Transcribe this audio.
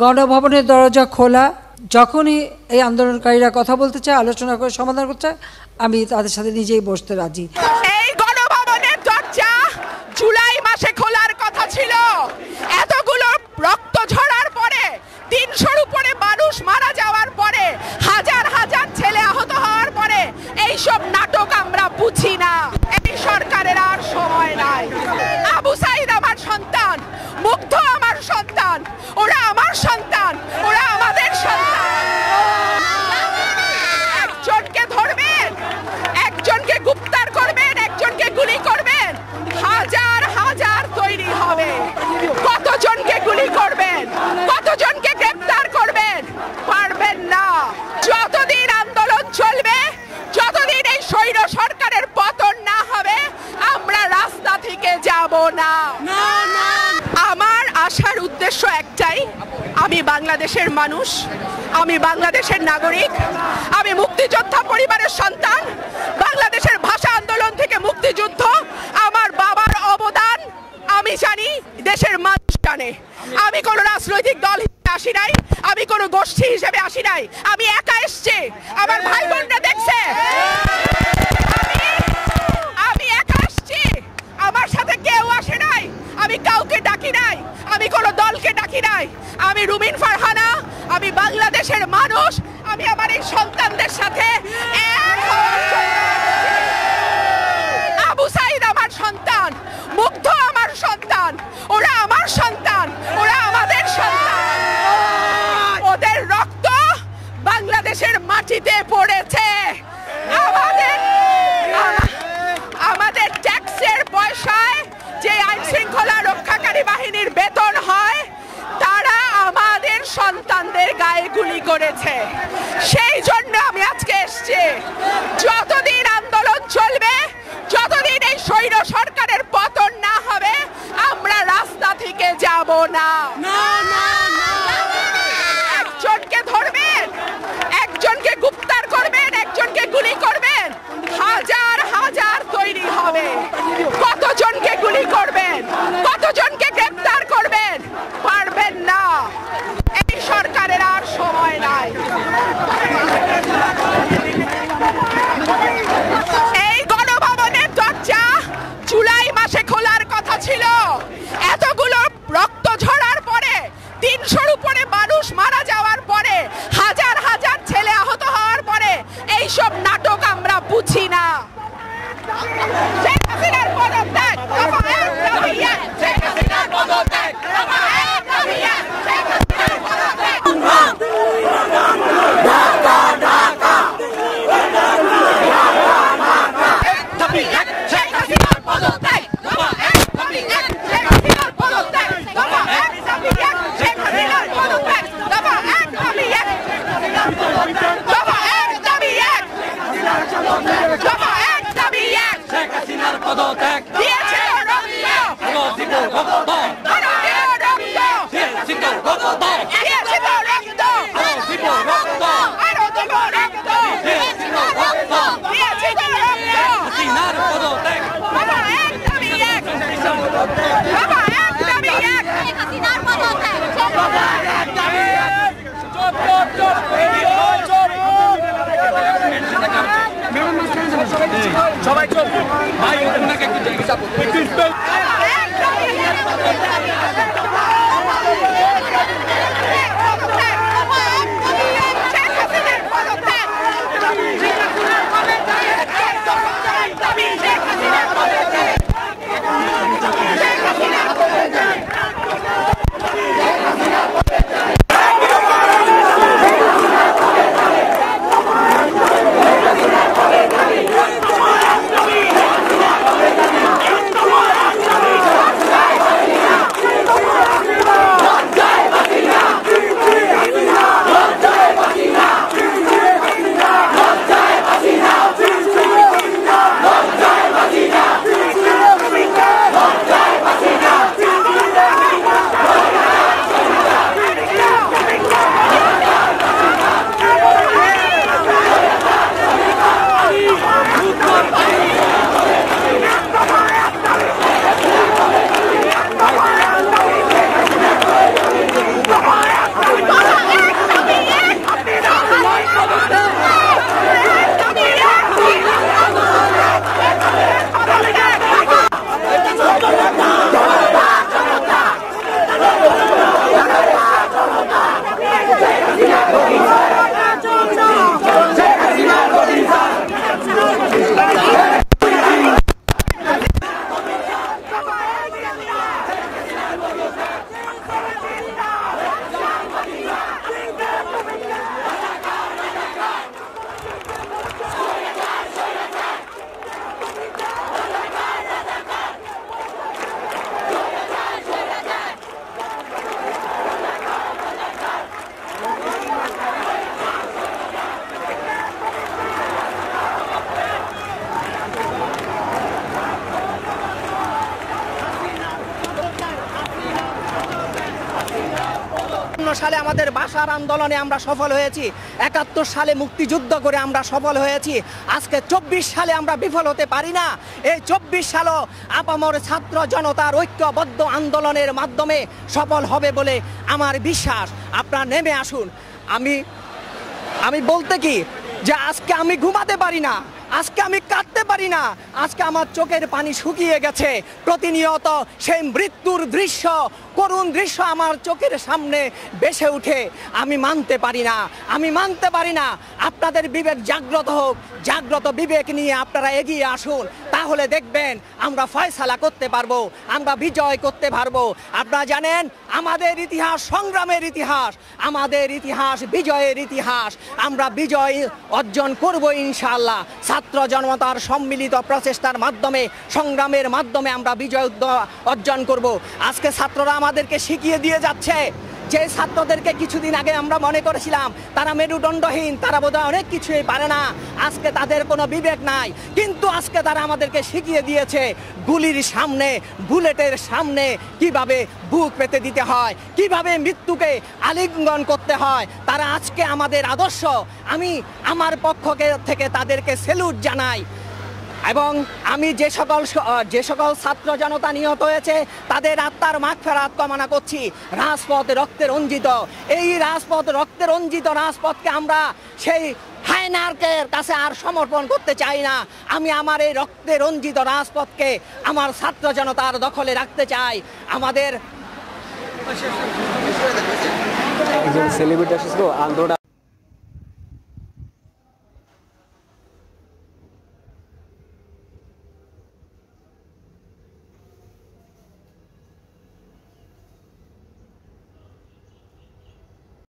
গণভবনের দরজা খোলা, যখনই এই আন্দোলনকারীরা কথা বলতে চায়, আলোচনা করে সমাধান করতে চায়, আমি তাদের সাথে নিজেই বসতে রাজি। এই গণভবনের দরজা জুলাই মাসে খোলার কথা ছিল। এতগুলো রক্ত ঝরার পরে, ৩০০-র উপরে মানুষ মারা যাওয়ার পরে, হাজার হাজার ছেলে আহত হওয়ার পরে এইসব নাটক আমরা বুঝি না। এই সরকারের আর সময় নাই। আবু সাইদ আমার সন্তান, মুগ্ধ আমার সন্তান, ওরা আমার সন্তান, ওরা আমাদের সন্তান। একজনকে ধরবেন, একজনকে গ্রেফতার করবেন, একজনকে গুলি করবেন, হাজার হাজার তৈরি হবে। কতজনকে গুলি করবেন, কতজনকে গ্রেফতার করবেন? পারবেন না। যতদিন আন্দোলন চলবে, যতদিন এই স্বৈর সরকারের পতন না হবে, আমরা রাস্তা থেকে যাব না। আমার আসার উদ্দেশ্য একটাই, আমি বাংলাদেশের মানুষ, আমি বাংলাদেশের নাগরিক, আমি মুক্তিযোদ্ধা পরিবারের সন্তান। বাংলাদেশের ভাষা আন্দোলন থেকে মুক্তিযুদ্ধ আমার বাবার অবদান আমি জানি, দেশের মানুষ জানে। আমি কোনো রাজনৈতিক দল হিসেবে আসি নাই, আমি কোনো গোষ্ঠী হিসেবে আসি নাই, আমি একা এসছি। আমার ভাই বোনরা দেখছে আমি একা আসছি, আমার সাথে কেউ আসে নাই, আমি কাউকে ডাকি নাই, আমি কোনো দলকে ডাকি নাই। আমি রুমিন ফারহানা, আমি বাংলাদেশের মানুষ, আমি আমার এই সন্তানদের সাথে আবু সাইদ আমার সন্তান, মুগ্ধ আমার সন্তান, ওরা আমার সন্তান, ওরা আমাদের সন্তান। ওদের রক্ত বাংলাদেশের মাটিতে পড়েছে। আমাদের ট্যাক্সের পয়সায় যে আইন শৃঙ্খলা রক্ষাকারী বাহিনীর বেতন হয়, তারা আমাদের সন্তানদের গায়ে গুলি করেছে। সেই জন্য আমি আজকে এসেছি। যতদিন আন্দোলন চলবে, যতদিন এই স্বৈর সরকারের পতন না হবে, আমরা রাস্তা থেকে যাব না। একজনকে ধরবেন, একজনকে গ্রেফতার করবেন, একজনকে গুলি করবেন, হাজার হাজার তৈরি হবে। কতজনকে গুলি করবেন, কতজনকে গ্রেফতার করবেন? পারবেন না। এই সরকারের আর সময় নাই। এই গণভবনের দরজা জুলাই মাসে খোলার কথা ছিল। এতগুলো রক্ত ঝরার পরে, ৩০০-র উপরে মানুষ মারা যাওয়ার পরে, হাজার হাজার ছেলে আহত হওয়ার পরে এইসব নাটক আমরা বুঝি না। শেখ হাসিনার পদত্যাগ, দফা ১ দাবি ১। শেখ হাসিনার পদত্যাগ, দফা ১ দাবি ১। শেখ হাসিনার পদত্যাগ। ঢাকা ঢাকা দাবি ১। শেখ হাসিনার পদত্যাগ, দফা ১ দাবি ১। শেখ হাসিনার পদত্যাগ, দফা ১ দাবি ১। শেখ হাসিনার পদত্যাগ, দফা ১ দাবি ১। দফা ১ দাবি ১। দফা ১ দাবি ১। শেখ হাসিনার পদত্যাগ দিয়েছে রক্ত, দিব রক্ত, দিয়েছে রক্ত, দিয়েছে রক্ত, দিয়েছে রক্ত, দিব রক্ত, আরো দিব রক্ত, দিয়েছে রক্ত, দিয়েছে রক্ত। হাসিনার পদত্যাগ, দফা ১ দাবি ১। দফা ১ দাবি ১। শেখ হাসিনার পদত্যাগ, দফা ১ দাবি ১। সবাই চল ভাই, ওনাকে একটু সালে আমাদের ভাষার আন্দোলনে আমরা সফল হয়েছি, 71 সালে মুক্তিযুদ্ধ করে আমরা সফল হয়েছি, আজকে 24 সালে আমরা বিফল হতে পারি না? এই 24 সালও আপামর ছাত্র জনতার ঐক্যবদ্ধ আন্দোলনের মাধ্যমে সফল হবে বলে আমার বিশ্বাস। আপনারা নেমে আসুন। আমি বলতে কি যে আজকে আমি ঘুমাতে পারি না, আজকে আমি কাঁদতে পারি না, আজকে আমার চোখের পানি শুকিয়ে গেছে। প্রতিনিয়ত সেই মৃত্যুর দৃশ্য, করুণ দৃশ্য আমার চোখের সামনে ভেসে উঠে। আমি মানতে পারি না। আপনাদের বিবেক জাগ্রত হোক, জাগ্রত বিবেক নিয়ে আপনারা এগিয়ে আসুন, তাহলে দেখবেন আমরা ফয়সালা করতে পারবো, আমরা বিজয় করতে পারবো। আপনারা জানেন আমাদের ইতিহাস সংগ্রামের ইতিহাস, আমাদের ইতিহাস বিজয়ের ইতিহাস। আমরা বিজয় অর্জন করব ইনশাআল্লাহ। ছাত্র জনতার সম্মিলিত প্রচেষ্টার মাধ্যমে, সংগ্রামের মাধ্যমে আমরা বিজয় অর্জন করব। আজকে ছাত্ররা আমাদেরকে শিখিয়ে দিয়ে যাচ্ছে, যে ছাত্রদেরকে কিছুদিন আগে আমরা মনে করেছিলাম তারা মেরুদণ্ডহীন, তারা বোধহয় অনেক কিছুই পারে না, আজকে তাদের কোনো বিবেক নাই, কিন্তু আজকে তারা আমাদেরকে শিখিয়ে দিয়েছে গুলির সামনে, বুলেটের সামনে কিভাবে বুক পেতে দিতে হয়, কিভাবে মৃত্যুকে আলিঙ্গন করতে হয়। তারা আজকে আমাদের আদর্শ। আমি আমার পক্ষ থেকে তাদেরকে স্যালুট জানাই। এবং আমি যে সকল ছাত্র জনতা নিহত হয়েছে তাদের আত্মার মাগফিরাত কামনা করছি। রাজপথ রক্তে রঞ্জিত, এই রক্তে রঞ্জিত রাজপথকে আমরা সেই হায়নারকের কাছে আর সমর্পণ করতে চাই না। আমি আমার এই রক্তে রঞ্জিত রাজপথকে আমার ছাত্র জনতার দখলে রাখতে চাই। আমাদের একজন সেলিব্রিটি আসছিল আন্দোলন